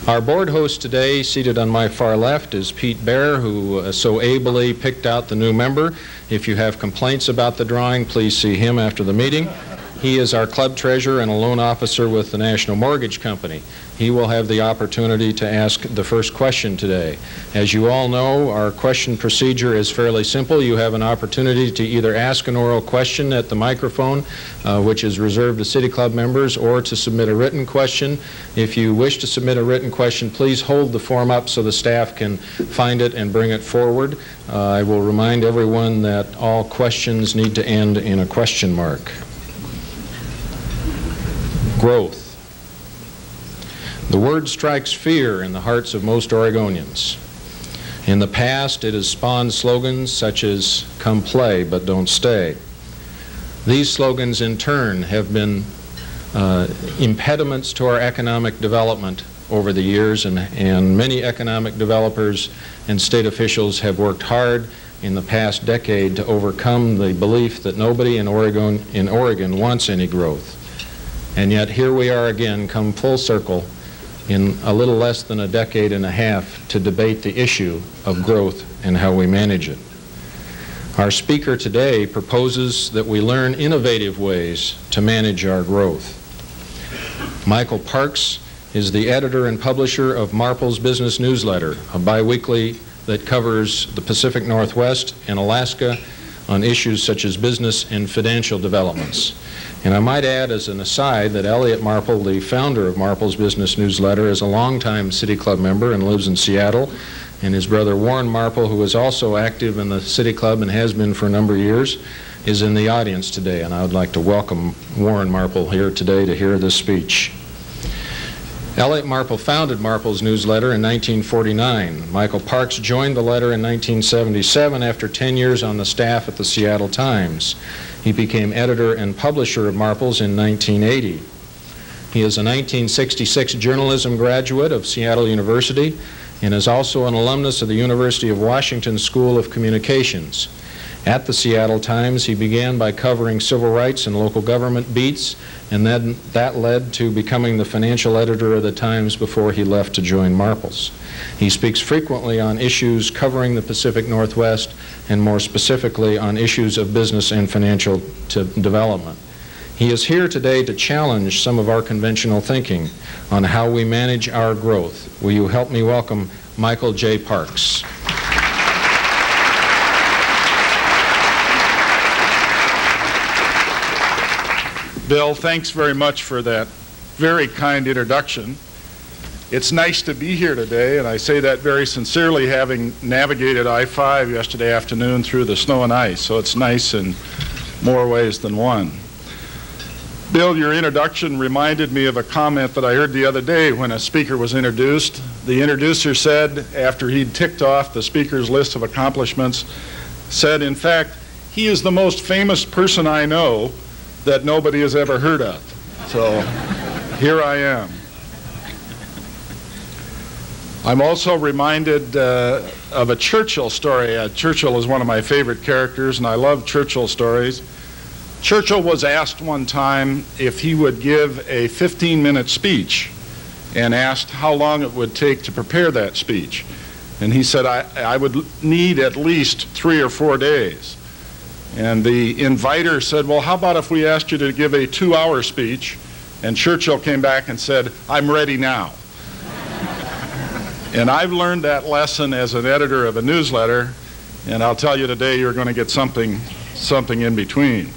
Our board host today, seated on my far left, is Pete Bear, who so ably picked out the new member. If you have complaints about the drawing, please see him after the meeting. He is our club treasurer and a loan officer with the National Mortgage Company. He will have the opportunity to ask the first question today. As you all know, our question procedure is fairly simple. You have an opportunity to either ask an oral question at the microphone, which is reserved to City Club members, or to submit a written question. If you wish to submit a written question, please hold the form up so the staff can find it and bring it forward. I will remind everyone that all questions need to end in a question mark. Growth. The word strikes fear in the hearts of most Oregonians. In the past, it has spawned slogans such as, "Come play, but don't stay." These slogans, in turn, have been impediments to our economic development over the years, and many economic developers and state officials have worked hard in the past decade to overcome the belief that nobody in Oregon wants any growth. And yet here we are again, come full circle, in a little less than a decade and a half, to debate the issue of growth and how we manage it. Our speaker today proposes that we learn innovative ways to manage our growth. Michael Parks is the editor and publisher of Marple's Business Newsletter, a biweekly that covers the Pacific Northwest and Alaska on issues such as business and financial developments. And I might add as an aside that Elliot Marple, the founder of Marple's Business Newsletter, is a longtime City Club member and lives in Seattle. And his brother Warren Marple, who is also active in the City Club and has been for a number of years, is in the audience today. And I would like to welcome Warren Marple here today to hear this speech. Elliot Marple founded Marple's Newsletter in 1949. Michael Parks joined the letter in 1977 after 10 years on the staff at the Seattle Times. He became editor and publisher of Marple's in 1980. He is a 1966 journalism graduate of Seattle University and is also an alumnus of the University of Washington School of Communications. At the Seattle Times, he began by covering civil rights and local government beats, and then that led to becoming the financial editor of the Times before he left to join Marple's. He speaks frequently on issues covering the Pacific Northwest, and more specifically on issues of business and financial development. He is here today to challenge some of our conventional thinking on how we manage our growth. Will you help me welcome Michael J. Parks? Bill, thanks very much for that very kind introduction. It's nice to be here today, and I say that very sincerely, having navigated I-5 yesterday afternoon through the snow and ice, so it's nice in more ways than one. Bill, your introduction reminded me of a comment that I heard the other day when a speaker was introduced. The introducer said, after he'd ticked off the speaker's list of accomplishments, said, in fact, he is the most famous person I know that nobody has ever heard of. So here I am. I'm also reminded of a Churchill story. Churchill is one of my favorite characters, and I love Churchill stories. Churchill was asked one time if he would give a 15-minute speech and asked how long it would take to prepare that speech. And he said, I would need at least 3 or 4 days. And the inviter said, well, how about if we asked you to give a 2-hour speech? And Churchill came back and said, I'm ready now. And I've learned that lesson as an editor of a newsletter, and I'll tell you today you're going to get something in between.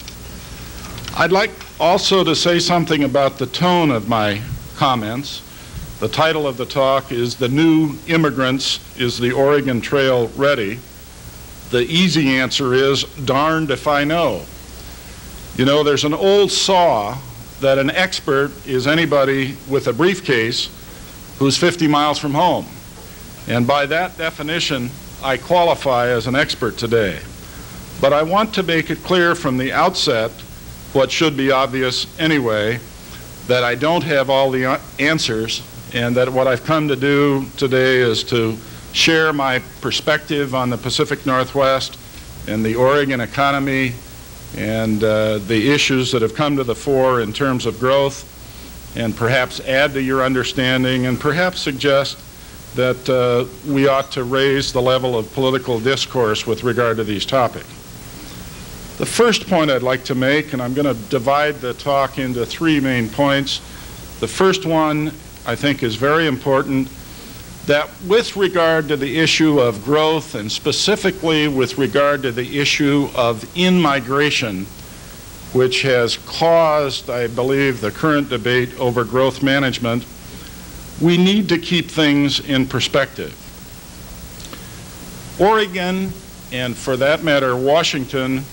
I'd like also to say something about the tone of my comments. The title of the talk is The New Immigrants, Is the Oregon Trail Ready? The easy answer is, darned if I know. You know, there's an old saw that an expert is anybody with a briefcase who's 50 miles from home. And by that definition, I qualify as an expert today. But I want to make it clear from the outset, what should be obvious anyway, that I don't have all the answers, and that what I've come to do today is to share my perspective on the Pacific Northwest and the Oregon economy and the issues that have come to the fore in terms of growth, and perhaps add to your understanding and perhaps suggest that we ought to raise the level of political discourse with regard to these topics. The first point I'd like to make, and I'm going to divide the talk into three main points. The first one I think is very important, that with regard to the issue of growth and specifically with regard to the issue of in-migration, which has caused, I believe, the current debate over growth management, we need to keep things in perspective. Oregon, and for that matter, Washington,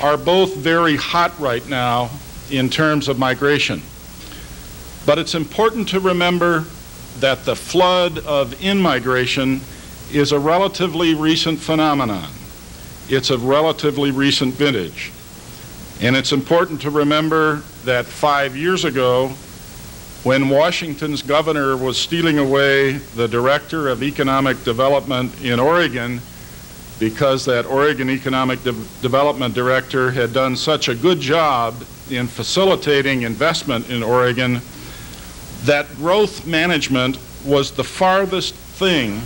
are both very hot right now in terms of migration. But it's important to remember that the flood of in-migration is a relatively recent phenomenon. It's a relatively recent vintage. And it's important to remember that 5 years ago, when Washington's governor was stealing away the director of economic development in Oregon, because that Oregon economic development director had done such a good job in facilitating investment in Oregon, that growth management was the farthest thing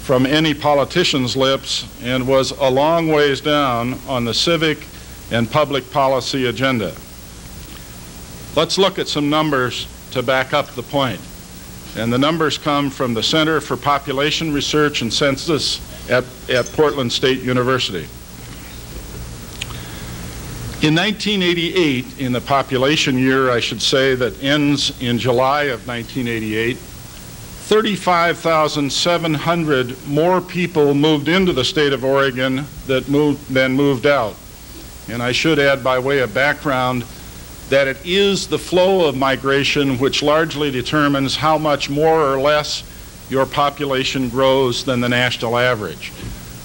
from any politician's lips and was a long ways down on the civic and public policy agenda. Let's look at some numbers to back up the point. And the numbers come from the Center for Population Research and Census at Portland State University. In 1988, in the population year, I should say, that ends in July of 1988, 35,700 more people moved into the state of Oregon than moved out. And I should add, by way of background, that it is the flow of migration which largely determines how much more or less your population grows than the national average.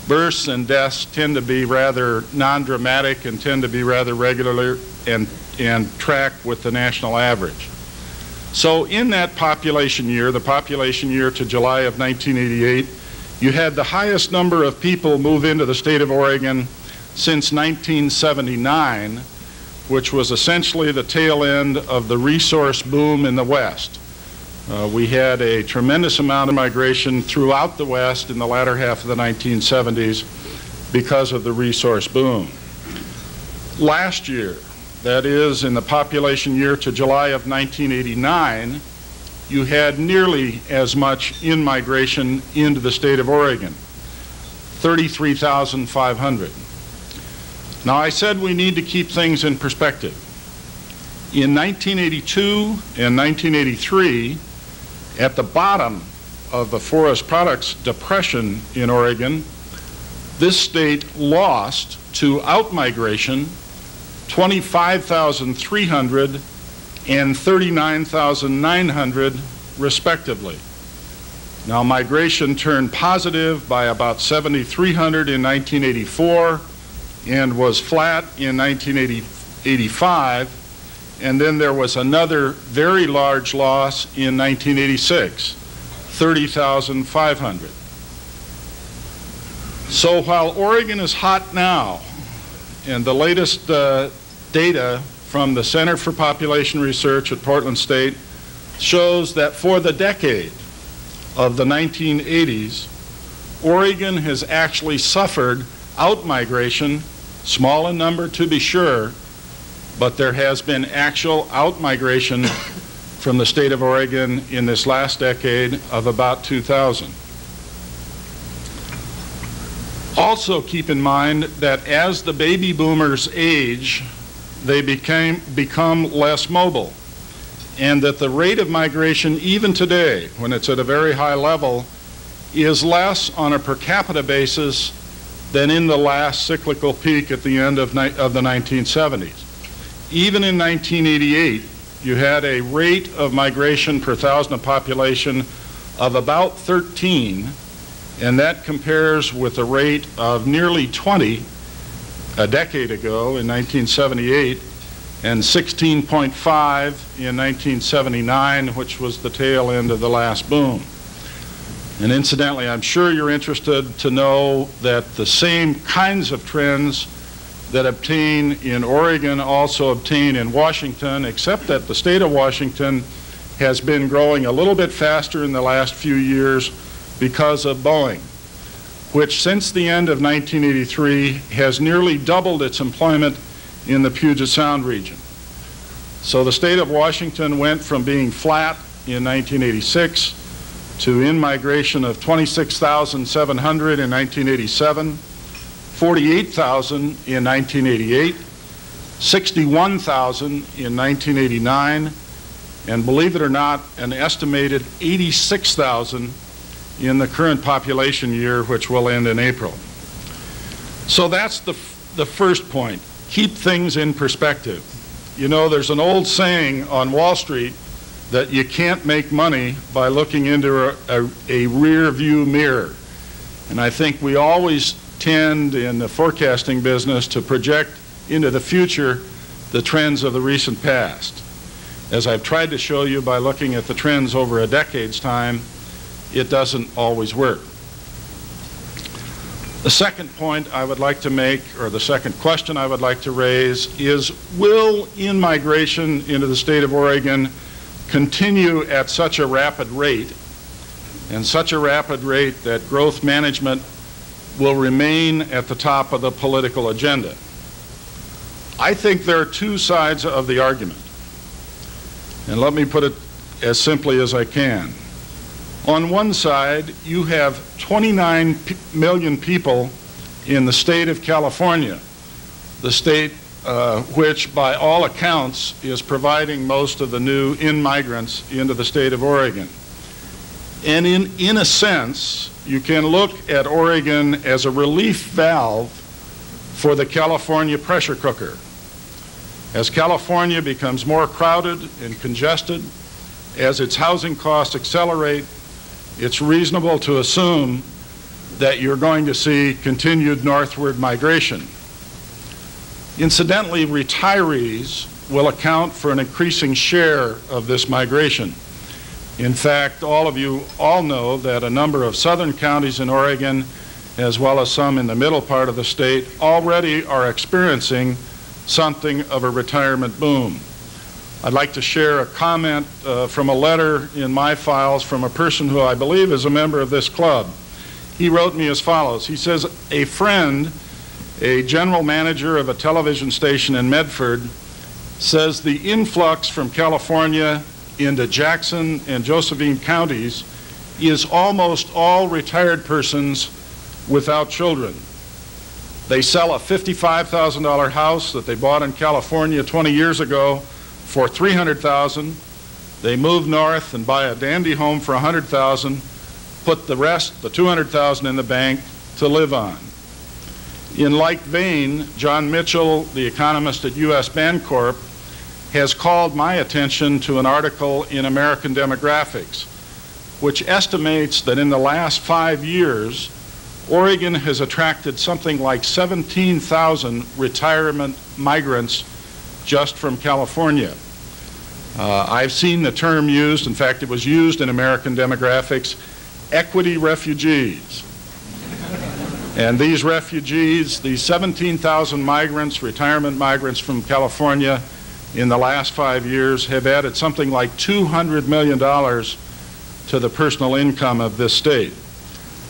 Births and deaths tend to be rather non-dramatic and tend to be rather regular and track with the national average. So in that population year, the population year to July of 1988, you had the highest number of people move into the state of Oregon since 1979, which was essentially the tail end of the resource boom in the West. We had a tremendous amount of migration throughout the West in the latter half of the 1970s because of the resource boom. Last year, that is in the population year to July of 1989, you had nearly as much in-migration into the state of Oregon, 33,500. Now, I said we need to keep things in perspective. In 1982 and 1983, at the bottom of the forest products depression in Oregon, this state lost to outmigration 25,300 and 39,900 respectively. Now, migration turned positive by about 7,300 in 1984 and was flat in 1985. And then there was another very large loss in 1986, 30,500. So while Oregon is hot now, and the latest data from the Center for Population Research at Portland State shows that for the decade of the 1980s, Oregon has actually suffered outmigration, small in number to be sure, but there has been actual outmigration from the state of Oregon in this last decade of about 2,000. Also keep in mind that as the baby boomers age, they become less mobile, and that the rate of migration even today, when it's at a very high level, is less on a per capita basis than in the last cyclical peak at the end of the 1970s. Even in 1988, you had a rate of migration per thousand of population of about 13, and that compares with a rate of nearly 20 a decade ago in 1978, and 16.5 in 1979, which was the tail end of the last boom. And incidentally, I'm sure you're interested to know that the same kinds of trends that obtain in Oregon also obtain in Washington, except that the state of Washington has been growing a little bit faster in the last few years because of Boeing, which since the end of 1983 has nearly doubled its employment in the Puget Sound region. So the state of Washington went from being flat in 1986 to in-migration of 26,700 in 1987, 48,000 in 1988, 61,000 in 1989, and believe it or not, an estimated 86,000 in the current population year, which will end in April. So that's the first point. Keep things in perspective. You know, there's an old saying on Wall Street that you can't make money by looking into a rear view mirror. And I think we always tend in the forecasting business to project into the future the trends of the recent past. As I've tried to show you by looking at the trends over a decade's time, it doesn't always work. The second point I would like to make, or the second question I would like to raise, is will in-migration into the state of Oregon continue at such a rapid rate, and such a rapid rate that growth management will remain at the top of the political agenda? I think there are two sides of the argument, and let me put it as simply as I can. On one side, you have 29 million people in the state of California, the state which by all accounts is providing most of the new in-migrants into the state of Oregon. And in a sense, you can look at Oregon as a relief valve for the California pressure cooker. As California becomes more crowded and congested, as its housing costs accelerate, it's reasonable to assume that you're going to see continued northward migration. Incidentally, retirees will account for an increasing share of this migration. In fact, all of you all know that a number of southern counties in Oregon, as well as some in the middle part of the state, already are experiencing something of a retirement boom. I'd like to share a comment from a letter in my files from a person who I believe is a member of this club. He wrote me as follows. He says, a friend, a general manager of a television station in Medford, says the influx from California into Jackson and Josephine counties is almost all retired persons without children. They sell a $55,000 house that they bought in California 20 years ago for $300,000. They move north and buy a dandy home for $100,000, put the rest, the $200,000, in the bank to live on. In like vein, John Mitchell, the economist at U.S. Bancorp, has called my attention to an article in American Demographics, which estimates that in the last 5 years, Oregon has attracted something like 17,000 retirement migrants just from California. I've seen the term used, in fact it was used in American Demographics, equity refugees. And these refugees, these 17,000 migrants, retirement migrants from California in the last 5 years have added something like $200 million to the personal income of this state.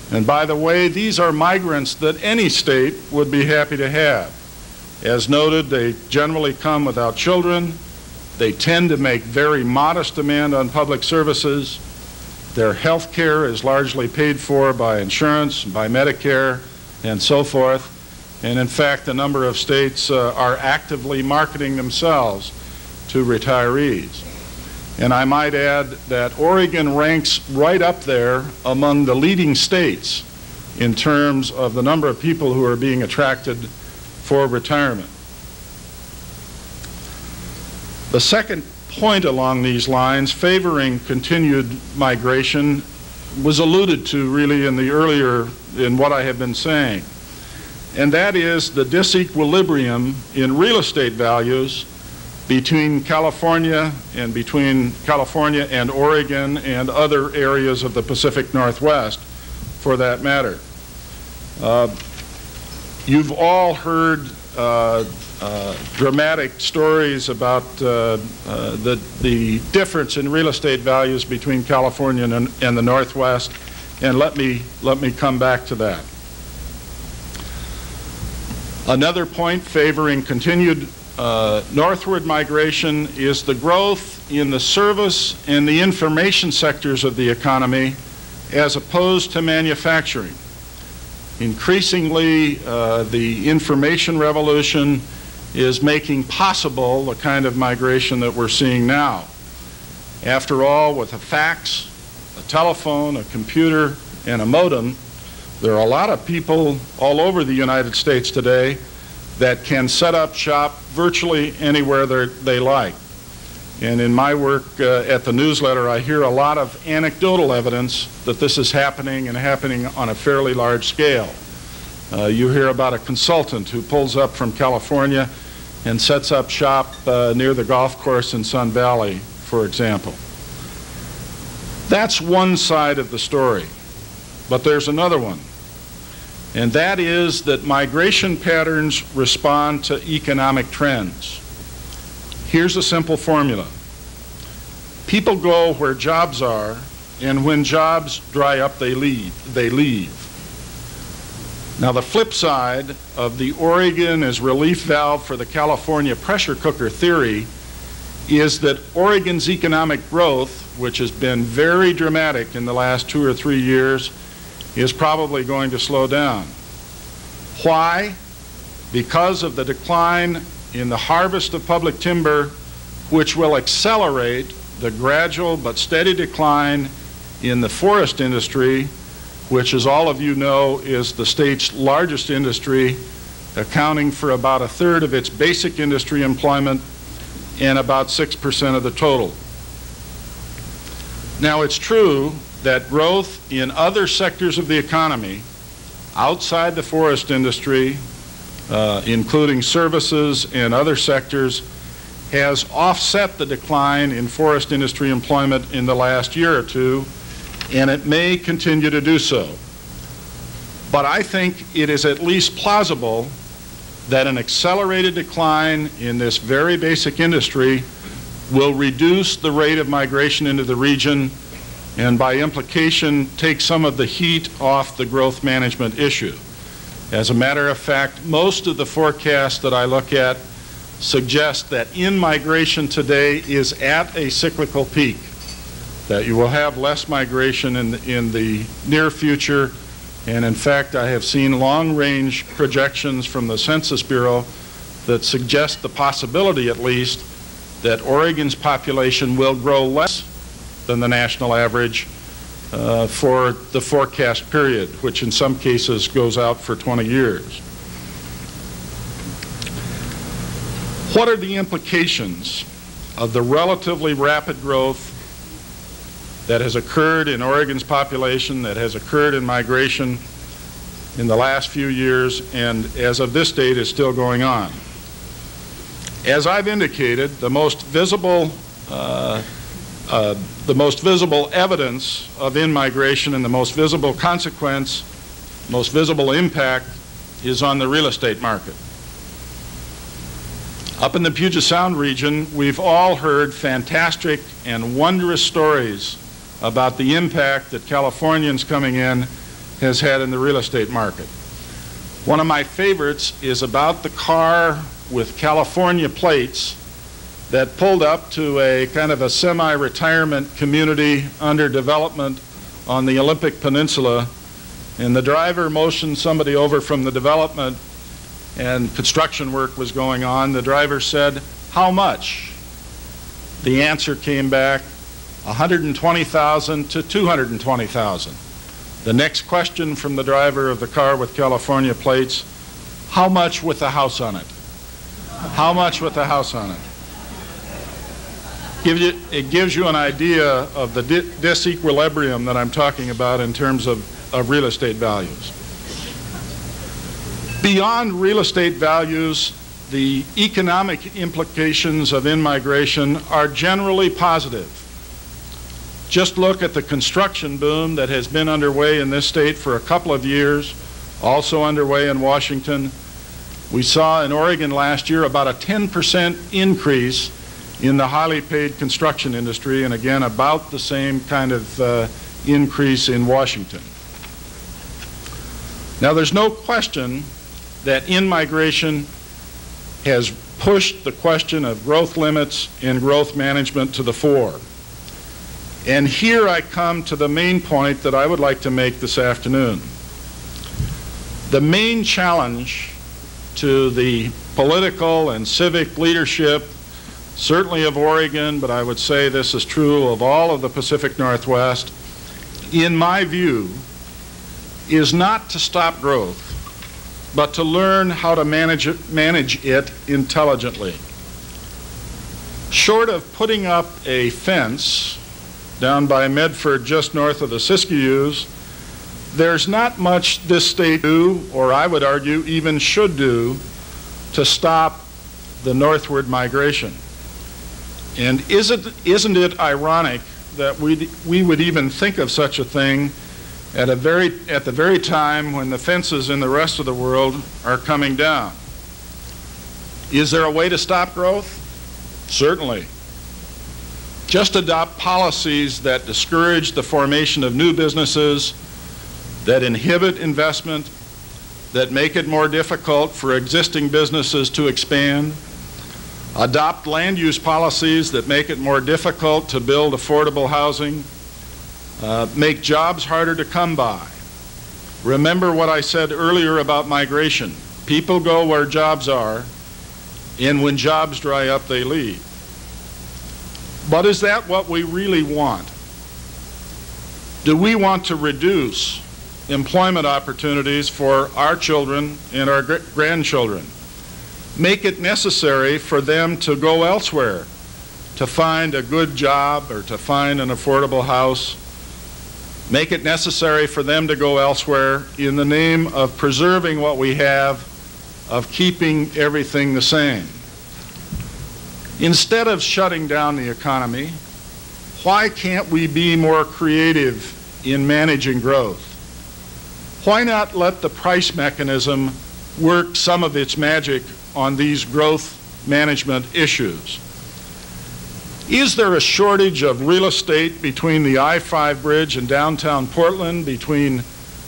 And by the way, these are migrants that any state would be happy to have. As noted, they generally come without children. They tend to make very modest demand on public services. Their health care is largely paid for by insurance, by Medicare, and so forth. And in fact, a number of states are actively marketing themselves to retirees. And I might add that Oregon ranks right up there among the leading states in terms of the number of people who are being attracted for retirement. The second point along these lines, favoring continued migration, was alluded to really in what I have been saying. And that is the disequilibrium in real estate values between California and Oregon and other areas of the Pacific Northwest, for that matter. You've all heard dramatic stories about the difference in real estate values between California and the Northwest, and let me come back to that. Another point favoring continued northward migration is the growth in the service and the information sectors of the economy as opposed to manufacturing. Increasingly, the information revolution is making possible the kind of migration that we're seeing now. After all, with a fax, a telephone, a computer, and a modem, there are a lot of people all over the United States today that can set up shop virtually anywhere they like. And in my work at the newsletter, I hear a lot of anecdotal evidence that this is happening, and happening on a fairly large scale. You hear about a consultant who pulls up from California and sets up shop near the golf course in Sun Valley, for example. That's one side of the story, but there's another one. And that is that migration patterns respond to economic trends. Here's a simple formula. People go where jobs are, and when jobs dry up, they leave. Now, the flip side of the Oregon as relief valve for the California pressure cooker theory is that Oregon's economic growth, which has been very dramatic in the last 2 or 3 years, is probably going to slow down. Why? Because of the decline in the harvest of public timber, which will accelerate the gradual but steady decline in the forest industry, which, as all of you know, is the state's largest industry, accounting for about 1/3 of its basic industry employment and about 6% of the total. Now, it's true that growth in other sectors of the economy outside the forest industry, including services and other sectors, has offset the decline in forest industry employment in the last year or two, and it may continue to do so. But I think it is at least plausible that an accelerated decline in this very basic industry will reduce the rate of migration into the region, and by implication take some of the heat off the growth management issue. As a matter of fact, most of the forecasts that I look at suggest that in-migration today is at a cyclical peak, that you will have less migration in the near future. And in fact, I have seen long-range projections from the Census Bureau that suggest the possibility, at least, that Oregon's population will grow less than the national average for the forecast period, which in some cases goes out for 20 years. What are the implications of the relatively rapid growth that has occurred in Oregon's population, that has occurred in migration in the last few years, and as of this date is still going on? As I've indicated, the most visible evidence of in-migration and the most visible consequence, most visible impact, is on the real estate market. Up in the Puget Sound region, we've all heard fantastic and wondrous stories about the impact that Californians coming in has had in the real estate market. One of my favorites is about the car with California plates that pulled up to a kind of a semi-retirement community under development on the Olympic Peninsula, and the driver motioned somebody over from the development, and construction work was going on. The driver said, "How much?" The answer came back, $120,000 to $220,000. The next question from the driver of the car with California plates, "How much with the house on it?" How much with the house on it? It gives you an idea of the disequilibrium that I'm talking about in terms of real estate values. Beyond real estate values, the economic implications of in-migration are generally positive. Just look at the construction boom that has been underway in this state for a couple of years, also underway in Washington. We saw in Oregon last year about a 10% increase in the highly paid construction industry, and again, about the same kind of increase in Washington. Now, there's no question that in-migration has pushed the question of growth limits and growth management to the fore. And here I come to the main point that I would like to make this afternoon. The main challenge to the political and civic leadership, certainly of Oregon, but I would say this is true of all of the Pacific Northwest, in my view, is not to stop growth, but to learn how to manage it intelligently. Short of putting up a fence down by Medford just north of the Siskiyous, there's not much this state do, or I would argue even should do, to stop the northward migration. And isn't it ironic that we would even think of such a thing at the very time when the fences in the rest of the world are coming down? Is there a way to stop growth? Certainly. Just adopt policies that discourage the formation of new businesses, that inhibit investment, that make it more difficult for existing businesses to expand. Adopt land use policies that make it more difficult to build affordable housing. Make jobs harder to come by. Remember what I said earlier about migration. People go where jobs are, and when jobs dry up, they leave. But is that what we really want? Do we want to reduce employment opportunities for our children and our grandchildren? Make it necessary for them to go elsewhere to find a good job or to find an affordable house? Make it necessary for them to go elsewhere in the name of preserving what we have, of keeping everything the same? Instead of shutting down the economy, why can't we be more creative in managing growth? Why not let the price mechanism work some of its magic on these growth management issues? Is there a shortage of real estate between the I-5 bridge and downtown Portland between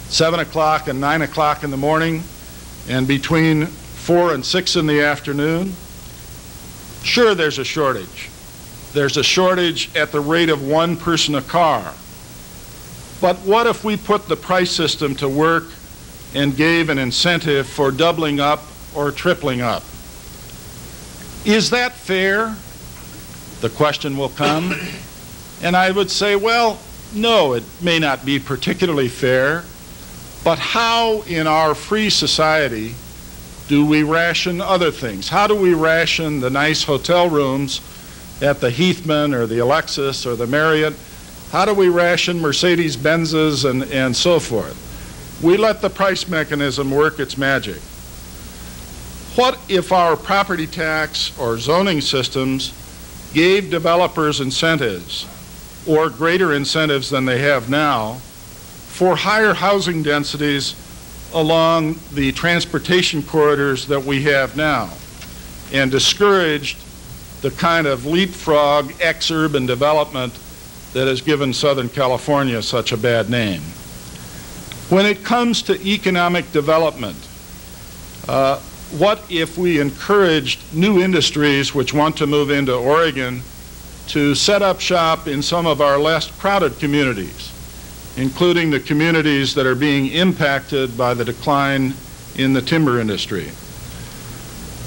7 o'clock and 9 o'clock in the morning and between 4 and 6 in the afternoon? Sure, there's a shortage. There's a shortage at the rate of 1 person a car. But what if we put the price system to work and gave an incentive for doubling up or tripling up? Is that fair? The question will come. And I would say, well, no, it may not be particularly fair. But how in our free society do we ration other things? How do we ration the nice hotel rooms at the Heathman or the Alexis or the Marriott? How do we ration Mercedes-Benzes and so forth? We let the price mechanism work its magic. What if our property tax or zoning systems gave developers incentives, or greater incentives than they have now, for higher housing densities along the transportation corridors that we have now, and discouraged the kind of leapfrog ex-urban development that has given Southern California such a bad name? When it comes to economic development, what if we encouraged new industries which want to move into Oregon to set up shop in some of our less crowded communities, including the communities that are being impacted by the decline in the timber industry?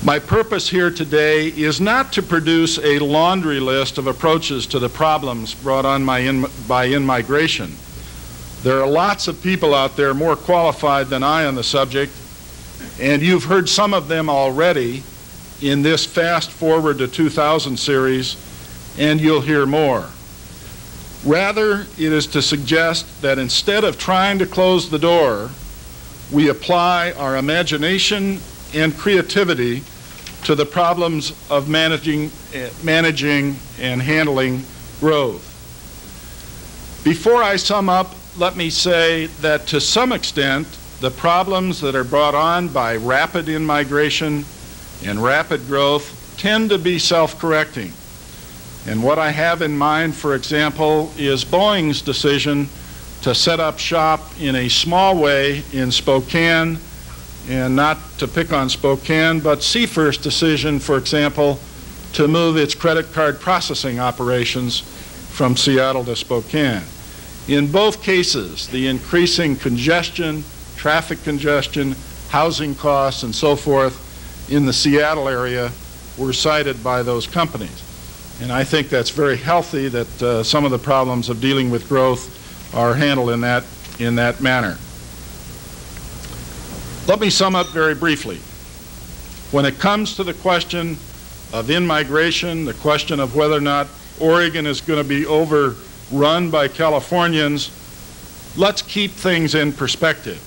My purpose here today is not to produce a laundry list of approaches to the problems brought on by in-migration. There are lots of people out there more qualified than I on the subject, and you've heard some of them already in this Fast Forward to 2000 series, and you'll hear more. Rather, it is to suggest that instead of trying to close the door, we apply our imagination and creativity to the problems of managing and handling growth. Before I sum up, let me say that to some extent, the problems that are brought on by rapid in-migration and rapid growth tend to be self-correcting. And what I have in mind, for example, is Boeing's decision to set up shop in a small way in Spokane, and not to pick on Spokane, but Seafirst's decision, for example, to move its credit card processing operations from Seattle to Spokane. In both cases, the increasing congestion, traffic congestion, housing costs, and so forth in the Seattle area were cited by those companies. And I think that's very healthy that some of the problems of dealing with growth are handled in that manner. Let me sum up very briefly. When it comes to the question of in-migration, the question of whether or not Oregon is going to be overrun by Californians, let's keep things in perspective.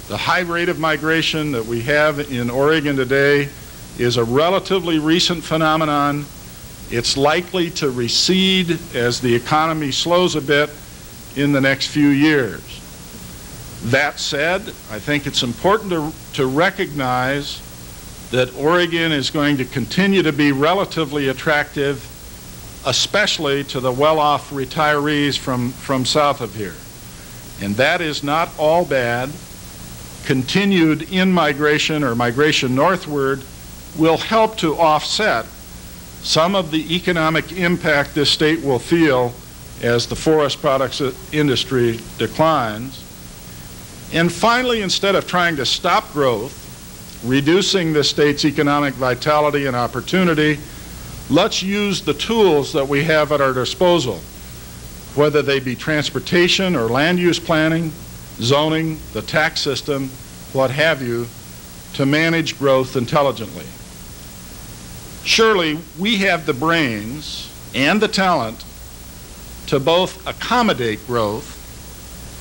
The high rate of migration that we have in Oregon today is a relatively recent phenomenon. It's likely to recede as the economy slows a bit in the next few years. That said, I think it's important to recognize that Oregon is going to continue to be relatively attractive, especially to the well-off retirees from south of here. And that is not all bad. Continued in-migration or migration northward will help to offset some of the economic impact this state will feel as the forest products industry declines. And finally, instead of trying to stop growth, reducing the state's economic vitality and opportunity, let's use the tools that we have at our disposal, whether they be transportation or land use planning, zoning, the tax system, what have you, to manage growth intelligently. Surely we have the brains and the talent to both accommodate growth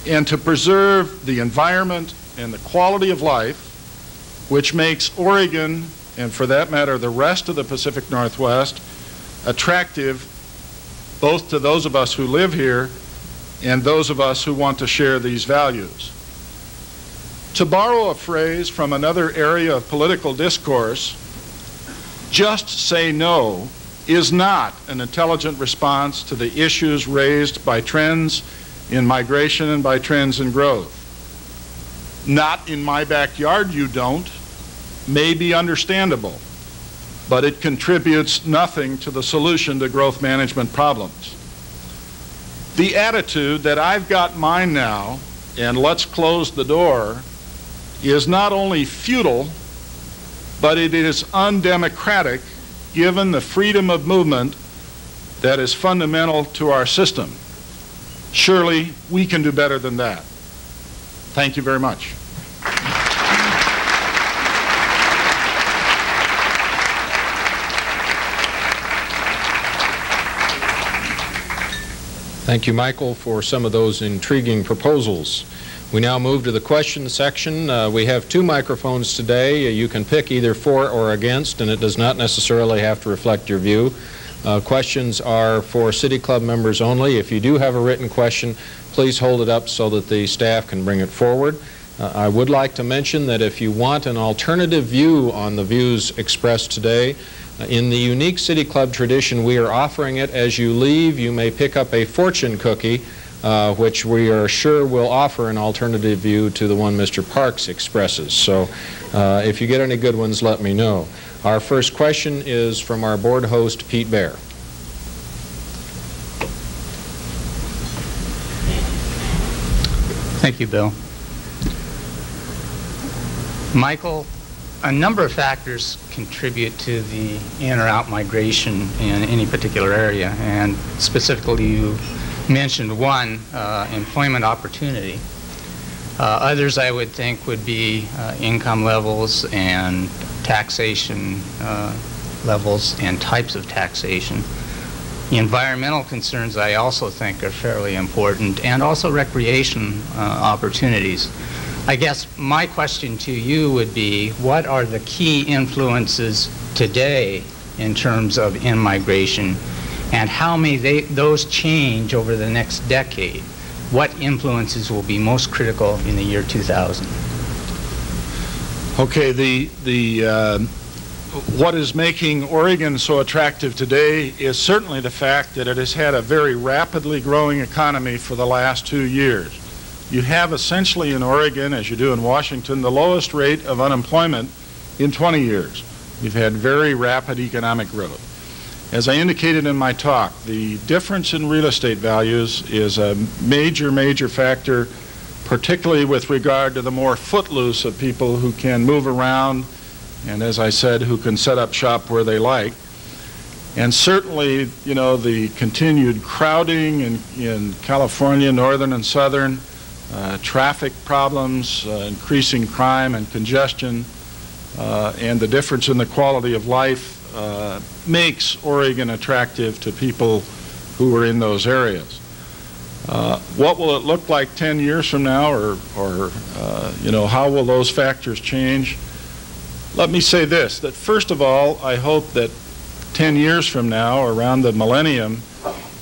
and to preserve the environment and the quality of life, which makes Oregon, and for that matter the rest of the Pacific Northwest, attractive both to those of us who live here and those of us who want to share these values. To borrow a phrase from another area of political discourse, just say no is not an intelligent response to the issues raised by trends in migration and by trends in growth. Not in my backyard you don't may be understandable, but it contributes nothing to the solution to growth management problems. The attitude that I've got mine now, and let's close the door, is not only futile, but it is undemocratic given the freedom of movement that is fundamental to our system. Surely we can do better than that. Thank you very much. Thank you, Michael, for some of those intriguing proposals. We now move to the question section. We have two microphones today. You can pick either for or against, and it does not necessarily have to reflect your view. Questions are for City Club members only. If you do have a written question, please hold it up so that the staff can bring it forward. I would like to mention that if you want an alternative view on the views expressed today, in the unique City Club tradition, we are offering it as you leave. You may pick up a fortune cookie, which we are sure will offer an alternative view to the one Mr. Parks expresses. So if you get any good ones, let me know. Our first question is from our board host, Pete Bear. Thank you, Bill. Michael, a number of factors contribute to the in or out migration in any particular area, and specifically you mentioned one, employment opportunity. Others I would think would be income levels and taxation levels and types of taxation. The environmental concerns I also think are fairly important, and also recreation opportunities. I guess my question to you would be, what are the key influences today in terms of in-migration, and how may those change over the next decade? what influences will be most critical in the year 2000? Okay, what is making Oregon so attractive today is certainly the fact that it has had a very rapidly growing economy for the last 2 years. You have essentially in Oregon, as you do in Washington, the lowest rate of unemployment in 20 years. You've had very rapid economic growth. As I indicated in my talk, the difference in real estate values is a major, major factor, particularly with regard to the more footloose of people who can move around and, as I said, who can set up shop where they like. And certainly, you know, the continued crowding in California, northern and southern, traffic problems, increasing crime and congestion, and the difference in the quality of life makes Oregon attractive to people who are in those areas. What will it look like 10 years from now, or you know, how will those factors change? Let me say this, that first of all, I hope that 10 years from now, around the millennium,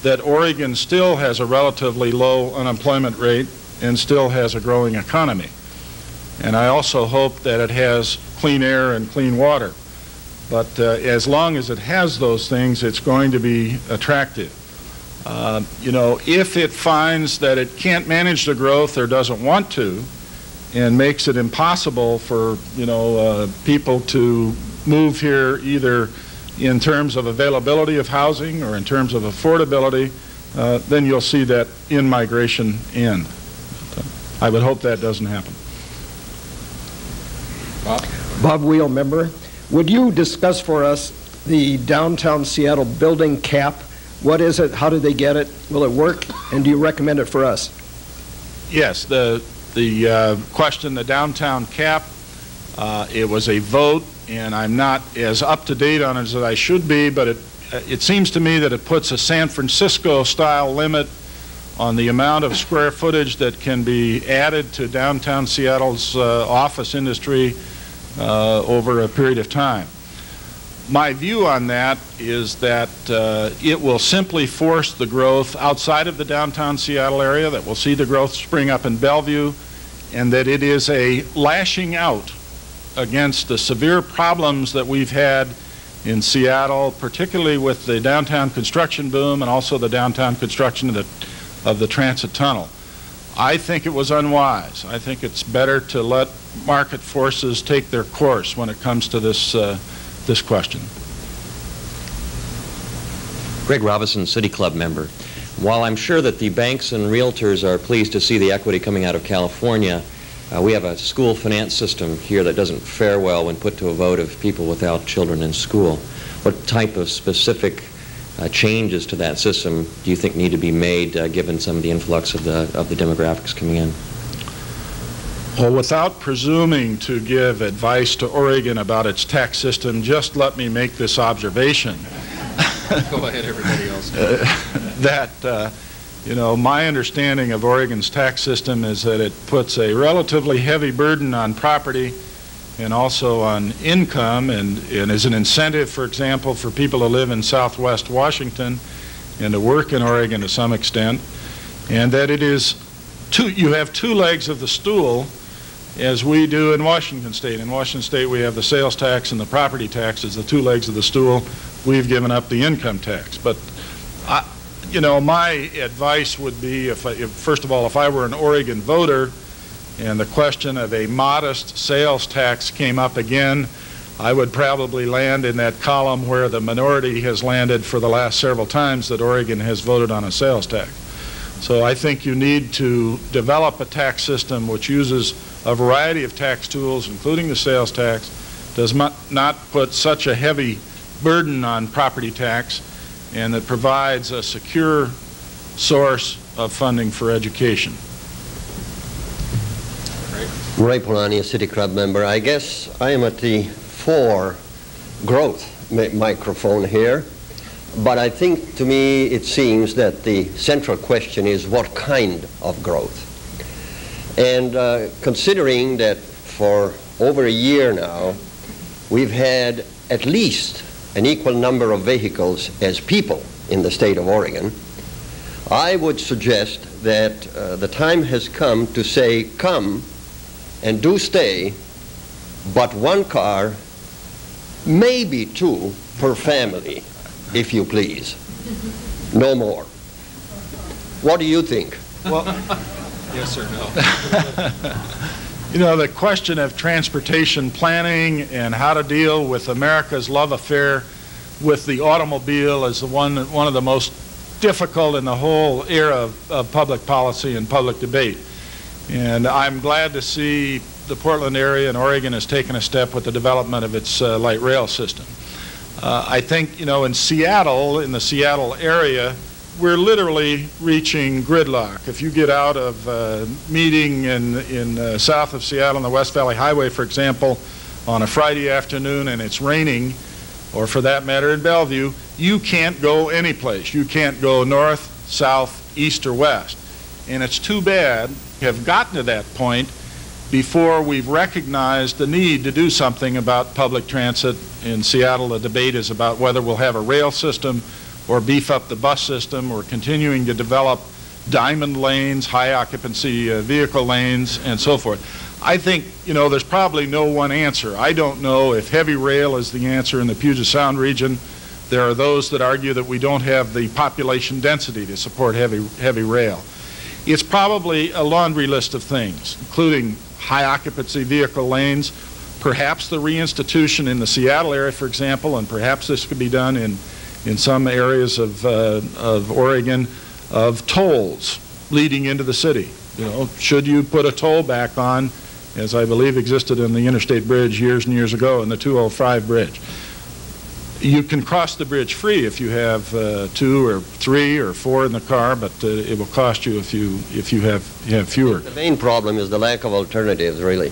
that Oregon still has a relatively low unemployment rate and still has a growing economy. And I also hope that it has clean air and clean water. But as long as it has those things, it's going to be attractive. You know, if it finds that it can't manage the growth or doesn't want to, and makes it impossible for, you know, people to move here either in terms of availability of housing or in terms of affordability, then you'll see that in-migration end. I would hope that doesn't happen. Bob Wheel, member. Would you discuss for us the downtown Seattle building cap? What is it? How do they get it? Will it work? And do you recommend it for us? Yes, the question, the downtown cap, it was a vote, and I'm not as up-to-date on it as I should be, but it seems to me that it puts a San Francisco-style limit on the amount of square footage that can be added to downtown Seattle's office industry over a period of time. My view on that is that it will simply force the growth outside of the downtown Seattle area, that we'll see the growth spring up in Bellevue, and that it is a lashing out against the severe problems that we've had in Seattle, particularly with the downtown construction boom and also the downtown construction of the transit tunnel. I think it was unwise. I think it's better to let market forces take their course when it comes to this question. Greg Robinson, City Club member. While I'm sure that the banks and realtors are pleased to see the equity coming out of California, we have a school finance system here that doesn't fare well when put to a vote of people without children in school. What type of specific changes to that system do you think need to be made given some of the influx of the demographics coming in? Well, without presuming to give advice to Oregon about its tax system, just let me make this observation. Go ahead, everybody else. That, you know, my understanding of Oregon's tax system is that it puts a relatively heavy burden on property and also on income, and is an incentive, for example, for people to live in Southwest Washington and to work in Oregon to some extent, and that it is you have two legs of the stool, as we do in Washington State. In Washington State, we have the sales tax and the property tax as the two legs of the stool. We've given up the income tax. But, you know, my advice would be, first of all, if I were an Oregon voter and the question of a modest sales tax came up again, I would probably land in that column where the minority has landed for the last several times that Oregon has voted on a sales tax. So I think you need to develop a tax system which uses a variety of tax tools, including the sales tax, does not put such a heavy burden on property tax, and that provides a secure source of funding for education. Ray Polani, a City Club member. I guess I am at the for growth microphone here, but I think to me it seems that the central question is what kind of growth. And considering that for over a year now we've had at least an equal number of vehicles as people in the state of Oregon, I would suggest that the time has come to say, come and do stay, but one car, maybe two per family, if you please. No more. What do you think? Well, Yes or no? you know, the question of transportation planning and how to deal with America's love affair with the automobile is one of the most difficult in the whole era of public policy and public debate. And I'm glad to see the Portland area and Oregon has taken a step with the development of its light rail system. I think, you know, in Seattle, in the Seattle area, we're literally reaching gridlock. If you get out of a meeting in south of Seattle on the West Valley Highway, for example, on a Friday afternoon and it's raining, or for that matter in Bellevue, you can't go anyplace. You can't go north, south, east, or west. And it's too bad we have gotten to that point before we've recognized the need to do something about public transit. In Seattle, the debate is about whether we'll have a rail system or beef up the bus system, or continuing to develop diamond lanes, high occupancy vehicle lanes, and so forth. I think, you know, there's probably no one answer. I don't know if heavy rail is the answer in the Puget Sound region. There are those that argue that we don't have the population density to support heavy rail. It's probably a laundry list of things, including high occupancy vehicle lanes, perhaps the reinstitution in the Seattle area, for example, and perhaps this could be done in some areas of Oregon, of tolls leading into the city. You know, should you put a toll back on, as I believe existed in the Interstate Bridge years and years ago, in the 205 bridge? You can cross the bridge free if you have 2 or 3 or 4 in the car, but it will cost you if you have fewer. The main problem is the lack of alternatives, really.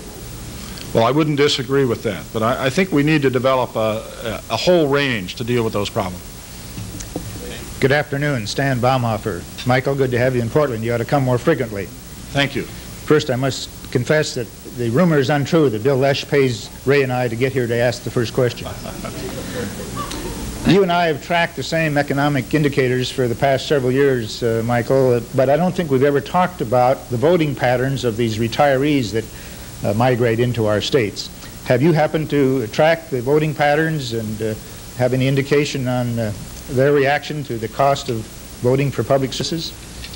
Well, I wouldn't disagree with that, but I think we need to develop a whole range to deal with those problems. Good afternoon, Stan Baumhofer. Michael, good to have you in Portland. You ought to come more frequently. Thank you. First, I must confess that the rumor is untrue that Bill Lesh pays Ray and I to get here to ask the first question. You and I have tracked the same economic indicators for the past several years, Michael, but I don't think we've ever talked about the voting patterns of these retirees that migrate into our states. Have you happened to track the voting patterns and have any indication on their reaction to the cost of voting for public services?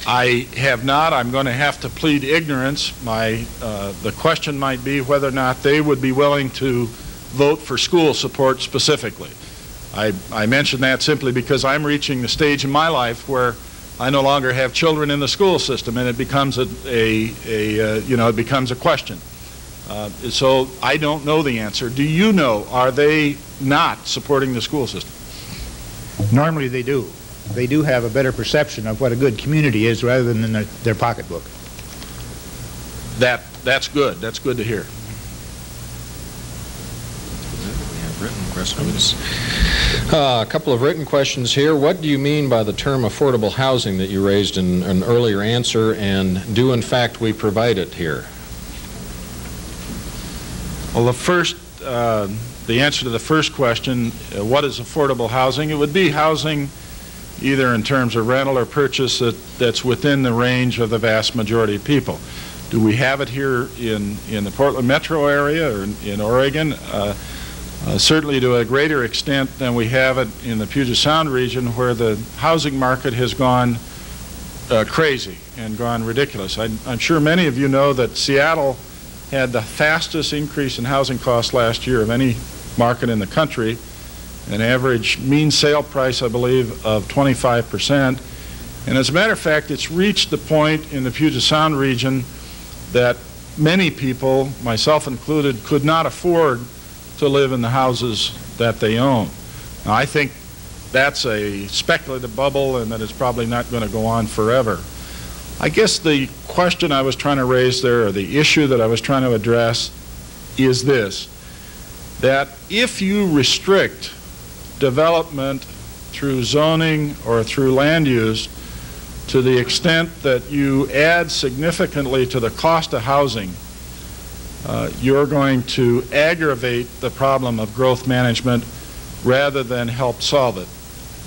I have not. I'm going to have to plead ignorance. The question might be whether or not they would be willing to vote for school support specifically. I mention that simply because I'm reaching the stage in my life where I no longer have children in the school system, and it becomes it becomes a question. So I don't know the answer. Do you know? Are they not supporting the school system? Normally they do. They do have a better perception of what a good community is rather than in their pocketbook. That's good. That's good to hear. We have written questions. A couple of written questions here. What do you mean by the term affordable housing that you raised in an earlier answer, and do in fact we provide it here? Well, the answer to the first question, what is affordable housing? It would be housing either in terms of rental or purchase that's within the range of the vast majority of people. Do we have it here in the Portland metro area or in Oregon? Certainly to a greater extent than we have it in the Puget Sound region, where the housing market has gone crazy and gone ridiculous. I'm sure many of you know that Seattle had the fastest increase in housing costs last year of any market in the country, an average mean sale price, I believe, of 25%. And as a matter of fact, it's reached the point in the Puget Sound region that many people, myself included, could not afford to live in the houses that they own. Now, I think that's a speculative bubble and that it's probably not going to go on forever. I guess the question I was trying to raise there, or the issue that I was trying to address, is this: that if you restrict development through zoning or through land use to the extent that you add significantly to the cost of housing, you're going to aggravate the problem of growth management rather than help solve it.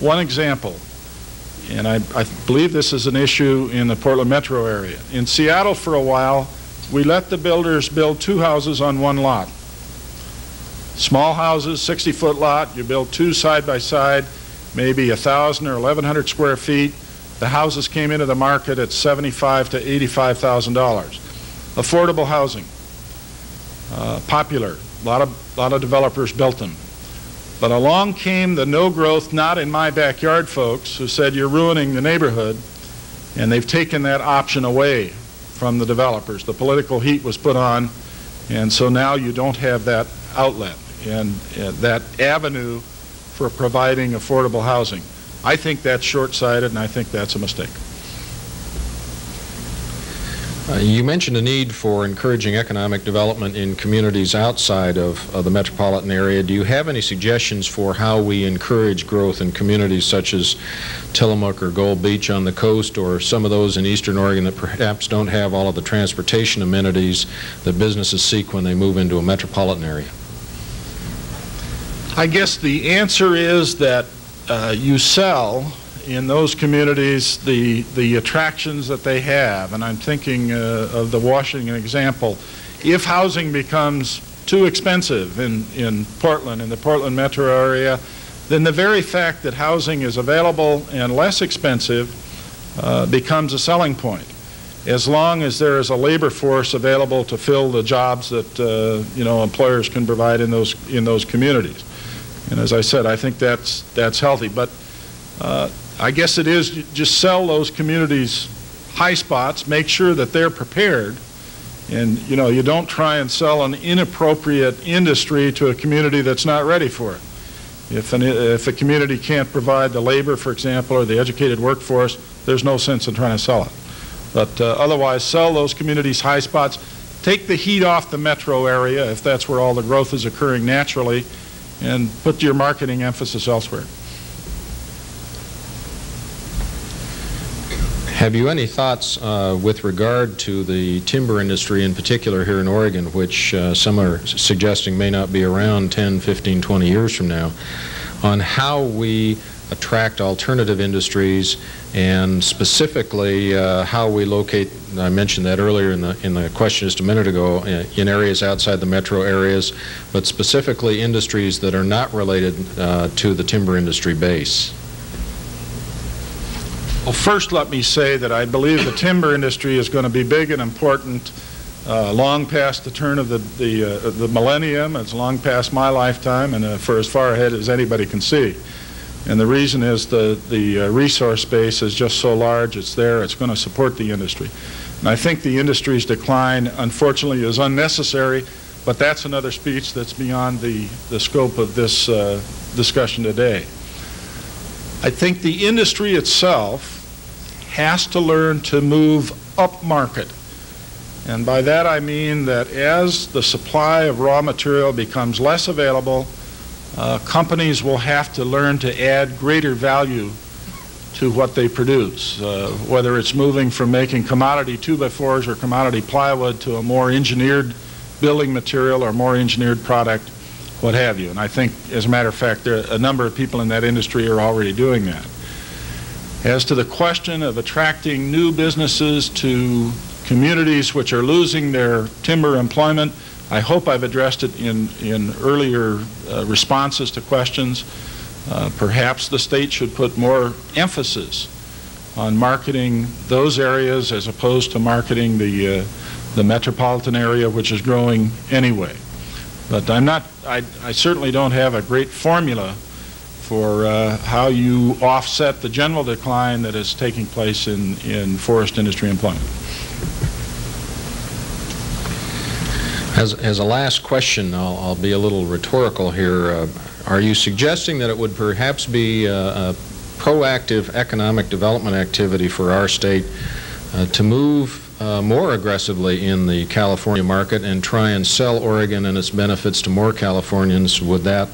One example, And I believe this is an issue in the Portland metro area. In Seattle for a while, we let the builders build 2 houses on 1 lot. Small houses, 60-foot lot, you build 2 side by side, maybe 1,000 or 1,100 square feet. The houses came into the market at $75,000 to $85,000. Affordable housing, popular. A lot of developers built them. But along came the no-growth, not in my backyard folks who said you're ruining the neighborhood, and they've taken that option away from the developers. The political heat was put on, and so now you don't have that outlet and that avenue for providing affordable housing. I think that's short-sighted, and I think that's a mistake. You mentioned a need for encouraging economic development in communities outside of the metropolitan area. Do you have any suggestions for how we encourage growth in communities such as Tillamook or Gold Beach on the coast, or some of those in eastern Oregon that perhaps don't have all of the transportation amenities that businesses seek when they move into a metropolitan area? I guess the answer is that you sell in those communities the attractions that they have. And I'm thinking of the Washington example. If housing becomes too expensive in Portland, in the Portland metro area, then the very fact that housing is available and less expensive becomes a selling point, as long as there is a labor force available to fill the jobs that employers can provide in those communities. And as I said, I think that's healthy. But I guess it is just sell those communities high spots, make sure that they're prepared, and you don't try and sell an inappropriate industry to a community that's not ready for it. If a community can't provide the labor, for example, or the educated workforce, there's no sense in trying to sell it. But otherwise, sell those communities high spots, take the heat off the metro area if that's where all the growth is occurring naturally, and put your marketing emphasis elsewhere. Have you any thoughts with regard to the timber industry in particular here in Oregon, which some are suggesting may not be around 10, 15, 20 years from now, on how we attract alternative industries, and specifically how we locate, I mentioned that earlier in the question just a minute ago, in areas outside the metro areas, but specifically industries that are not related to the timber industry base? Well, first let me say that I believe the timber industry is going to be big and important long past the turn of the millennium. It's long past my lifetime, and for as far ahead as anybody can see. And the reason is the resource base is just so large, it's there, it's going to support the industry. And I think the industry's decline, unfortunately, is unnecessary, but that's another speech that's beyond the scope of this discussion today. I think the industry itself has to learn to move up market. And by that I mean that as the supply of raw material becomes less available, companies will have to learn to add greater value to what they produce, whether it's moving from making commodity 2x4s or commodity plywood to a more engineered building material or more engineered product, what have you. And I think, as a matter of fact, a number of people in that industry are already doing that. As to the question of attracting new businesses to communities which are losing their timber employment, I hope I've addressed it in earlier responses to questions. Perhaps the state should put more emphasis on marketing those areas as opposed to marketing the metropolitan area, which is growing anyway. But I certainly don't have a great formula for how you offset the general decline that is taking place in forest industry employment. As a last question, I'll be a little rhetorical here. Are you suggesting that it would perhaps be a proactive economic development activity for our state to move more aggressively in the California market and try and sell Oregon and its benefits to more Californians? Would that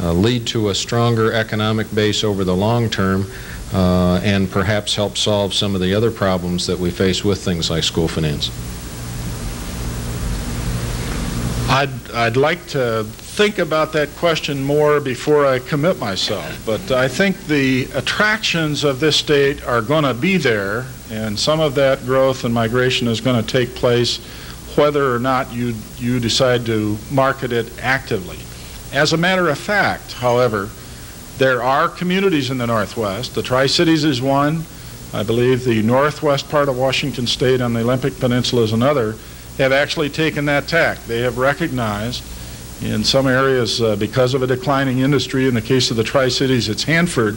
lead to a stronger economic base over the long term and perhaps help solve some of the other problems that we face with things like school finance? I'd like to think about that question more before I commit myself, but I think the attractions of this state are going to be there, and some of that growth and migration is going to take place whether or not you decide to market it actively. As a matter of fact, however, there are communities in the Northwest. The Tri-Cities is one. I believe the northwest part of Washington State on the Olympic Peninsula is another, have actually taken that tack. They have recognized in some areas, because of a declining industry, in the case of the Tri-Cities, it's Hanford,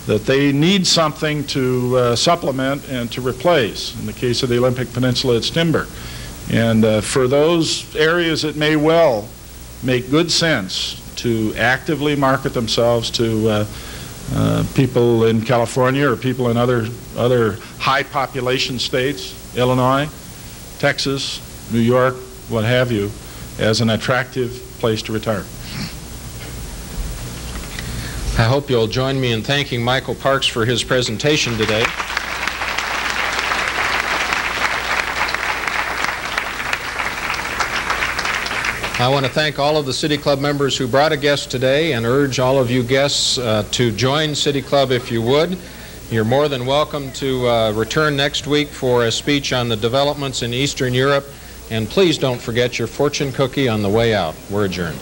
that they need something to supplement and to replace. In the case of the Olympic Peninsula, it's timber. And for those areas, it may well make good sense to actively market themselves to people in California or people in other high population states, Illinois, Texas, New York, what have you, as an attractive place to retire. I hope you'll join me in thanking Michael Parks for his presentation today. I want to thank all of the City Club members who brought a guest today and urge all of you guests to join City Club if you would. You're more than welcome to return next week for a speech on the developments in Eastern Europe. And please don't forget your fortune cookie on the way out. We're adjourned.